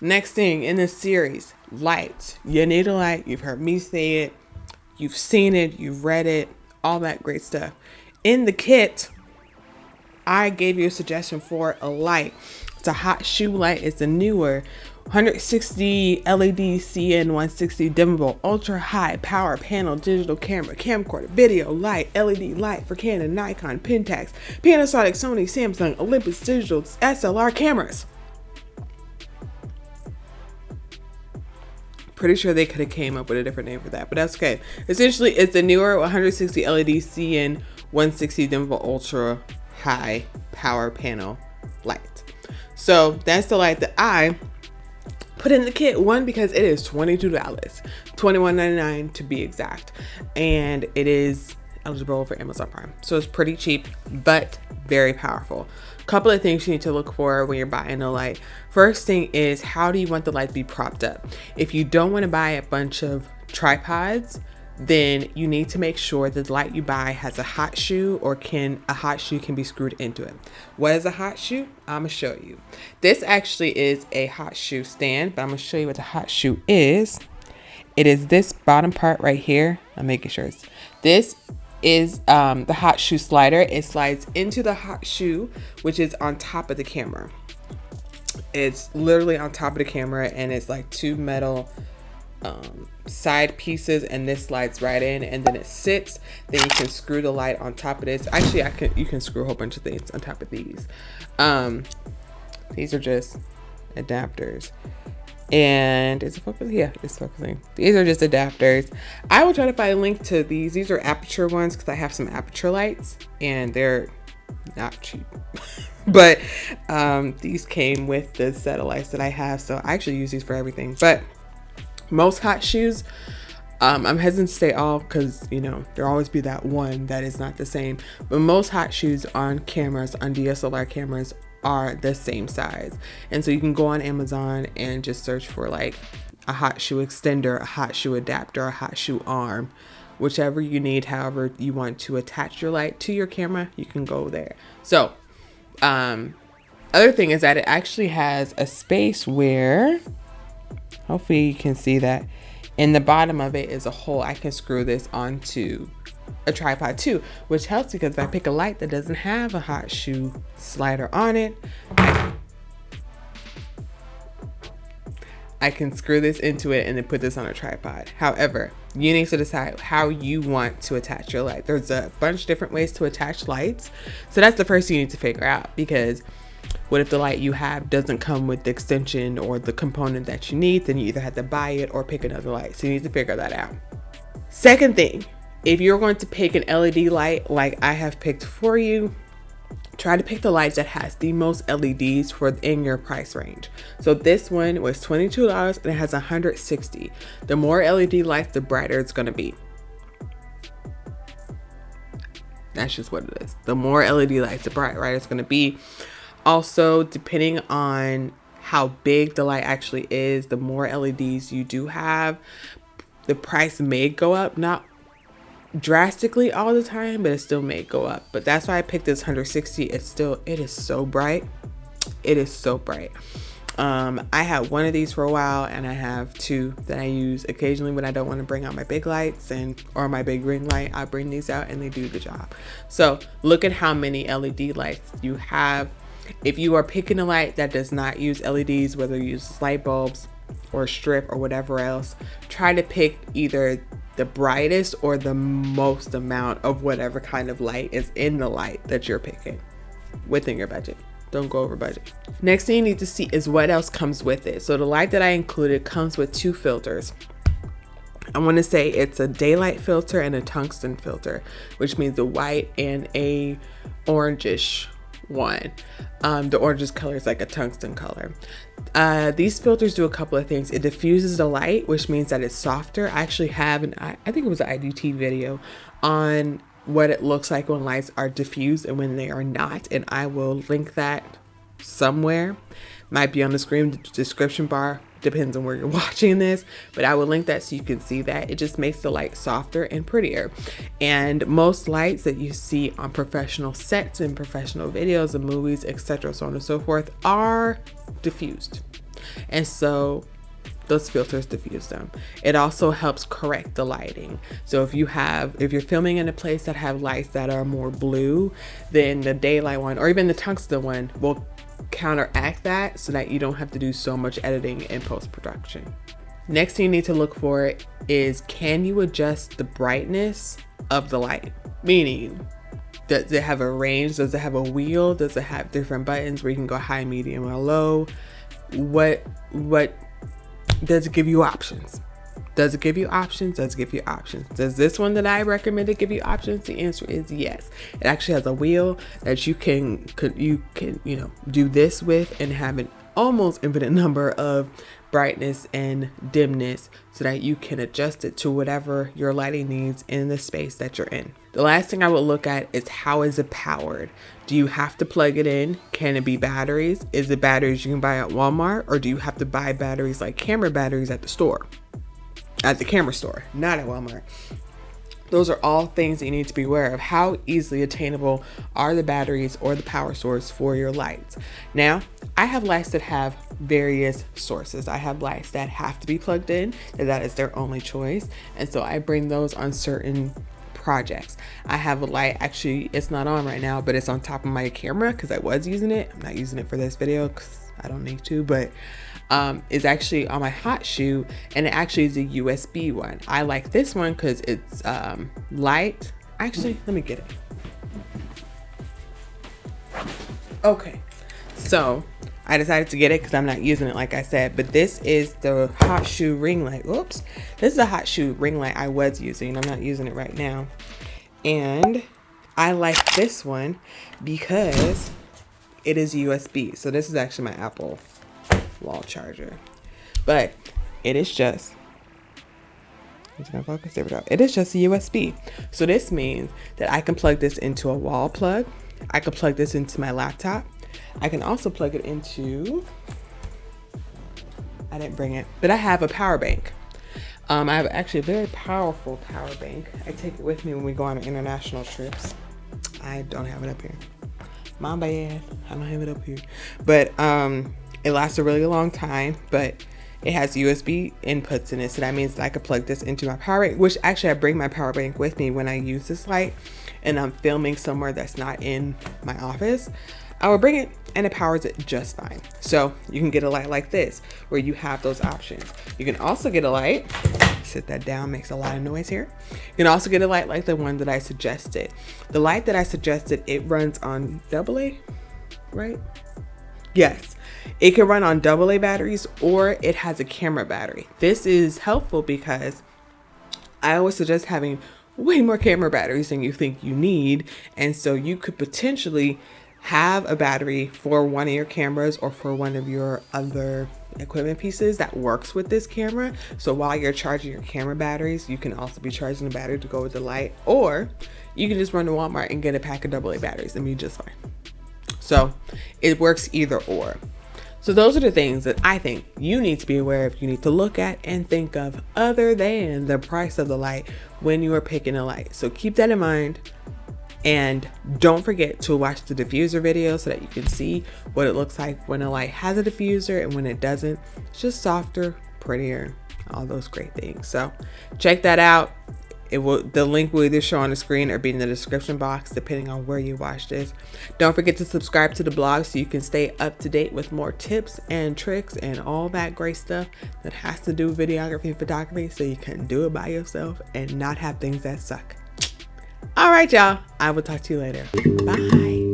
Next thing in this series, lights. You need a light. You've heard me say it. You've seen it. You've read it. All that great stuff. In the kit, I gave you a suggestion for a light. It's a hot shoe light. It's a newer 160 LED CN160 dimmable ultra high power panel digital camera camcorder video light LED light for Canon, Nikon, Pentax, Panasonic, Sony, Samsung, Olympus digital SLR cameras. Pretty sure they could have came up with a different name for that, but that's okay. Essentially, it's a newer 160 LED CN160 dimmable ultra high power panel light. So that's the light that I put in the kit. One, because it is $22, $21.99 to be exact, and it is eligible for Amazon Prime, so it's pretty cheap but very powerful. Couple of things you need to look for when you're buying a light. First thing is, how do you want the light to be propped up? If you don't want to buy a bunch of tripods, then you need to make sure that the light you buy has a hot shoe, or a hot shoe can be screwed into it. What is a hot shoe? I'm gonna show you. This actually is a hot shoe stand, but I'm gonna show you what the hot shoe is. It is this bottom part right here. I'm making sure this is the hot shoe slider. It slides into the hot shoe, which is on top of the camera. It's literally on top of the camera, and it's like two metal side pieces, and this slides right in, and then it sits. Then you can screw the light on top of this. Actually, you can screw a whole bunch of things on top of these. These are just adapters. And is it focusing? Yeah, it's focusing. These are just adapters. I will try to find a link to these. These are aperture ones because I have some aperture lights and they're not cheap. But these came with the set of lights that I have, so I actually use these for everything. But most hot shoes, I'm hesitant to say all because, you know, there'll always be that one that is not the same. But most hot shoes on cameras, on DSLR cameras, are the same size. And so you can go on Amazon and just search for like a hot shoe extender, a hot shoe adapter, a hot shoe arm, whichever you need. However you want to attach your light to your camera, you can go there. So other thing is that it actually has a space where, hopefully you can see that in the bottom of it is a hole. I can screw this onto a tripod too, which helps because if I pick a light that doesn't have a hot shoe slider on it, I can screw this into it and then put this on a tripod. However, you need to decide how you want to attach your light. There's a bunch of different ways to attach lights. So that's the first thing you need to figure out, because what if the light you have doesn't come with the extension or the component that you need? Then you either have to buy it or pick another light. So you need to figure that out. Second thing, if you're going to pick an LED light like I have picked for you, try to pick the light that has the most LEDs in your price range. So this one was $22 and it has 160. The more LED lights, the brighter it's going to be. That's just what it is. The more LED lights, the brighter it's going to be. Also, depending on how big the light actually is, the more LEDs you do have, the price may go up. Not drastically all the time, but it still may go up. But that's why I picked this 160. It is so bright. It is so bright. I had one of these for a while, and I have two that I use occasionally when I don't want to bring out my big lights or my big ring light. I bring these out and they do the job. So look at how many LED lights you have. If you are picking a light that does not use LEDs, whether you use light bulbs or strip or whatever else, try to pick either the brightest or the most amount of whatever kind of light is in the light that you're picking within your budget. Don't go over budget. Next thing you need to see is what else comes with it. So the light that I included comes with two filters. I want to say it's a daylight filter and a tungsten filter, which means the white and a orangish one. The orange color is like a tungsten color. These filters do a couple of things. It diffuses the light, which means that it's softer. I actually have I think it was an IDT video on what it looks like when lights are diffused and when they are not, and I will link that somewhere. Might be on the screen description bar, depends on where you're watching this, but I will link that so you can see that. It just makes the light softer and prettier. And most lights that you see on professional sets and professional videos and movies, etc., so on and so forth, are diffused. And so those filters diffuse them. It also helps correct the lighting. So if you're filming in a place that have lights that are more blue, then the daylight one or even the tungsten one will counteract that so that you don't have to do so much editing in post-production. Next thing you need to look for is, can you adjust the brightness of the light? Meaning, does it have a range? Does it have a wheel? Does it have different buttons where you can go high, medium, or low? What does it give you options? Does it give you options? Does it give you options? Does this one that I recommended give you options? The answer is yes. It actually has a wheel that you can do this with and have an almost infinite number of brightness and dimness so that you can adjust it to whatever your lighting needs in the space that you're in. The last thing I would look at is, how is it powered? Do you have to plug it in? Can it be batteries? Is it batteries you can buy at Walmart, or do you have to buy batteries like camera batteries at the store? At the camera store, not at Walmart. Those are all things that you need to be aware of. How easily attainable are the batteries or the power source for your lights? Now, I have lights that have various sources. I have lights that have to be plugged in, and that is their only choice. And so I bring those on certain projects. I have a light, actually it's not on right now, but it's on top of my camera because I was using it. I'm not using it for this video because I don't need to, but is actually on my hot shoe, and it actually is a USB one. I like this one because it's light. Actually, let me get it. Okay, so I decided to get it because I'm not using it, like I said, but this is the hot shoe ring light. Oops, this is a hot shoe ring light I was using. I'm not using it right now, and I like this one because it is USB. So this is actually my Apple wall charger, but it is just, it's gonna focus, there we go. It is just a USB. So this means that I can plug this into a wall plug. I can plug this into my laptop. I can also plug it into, I didn't bring it, but I have a power bank. I have actually a very powerful power bank. I take it with me when we go on international trips. I don't have it up here. My bad, I don't have it up here. But it lasts a really long time, but it has USB inputs in it. So that means that I could plug this into my power bank, which actually I bring my power bank with me when I use this light and I'm filming somewhere that's not in my office. I will bring it and it powers it just fine. So you can get a light like this where you have those options. You can also get a light, sit that down, makes a lot of noise here. You can also get a light like the one that I suggested. The light that I suggested, it runs on AA, right? Yes, it can run on AA batteries, or it has a camera battery. This is helpful because I always suggest having way more camera batteries than you think you need. And so you could potentially have a battery for one of your cameras or for one of your other equipment pieces that works with this camera. So while you're charging your camera batteries, you can also be charging the battery to go with the light, or you can just run to Walmart and get a pack of AA batteries and be just fine. So it works either or. So those are the things that I think you need to be aware of, you need to look at and think of, other than the price of the light when you are picking a light. So keep that in mind. And don't forget to watch the diffuser video so that you can see what it looks like when a light has a diffuser and when it doesn't. It's just softer, prettier, all those great things. So check that out. The link will either show on the screen or be in the description box, depending on where you watch this. Don't forget to subscribe to the blog so you can stay up to date with more tips and tricks and all that great stuff that has to do with videography and photography, so you can do it by yourself and not have things that suck. All right, y'all. I will talk to you later. Bye.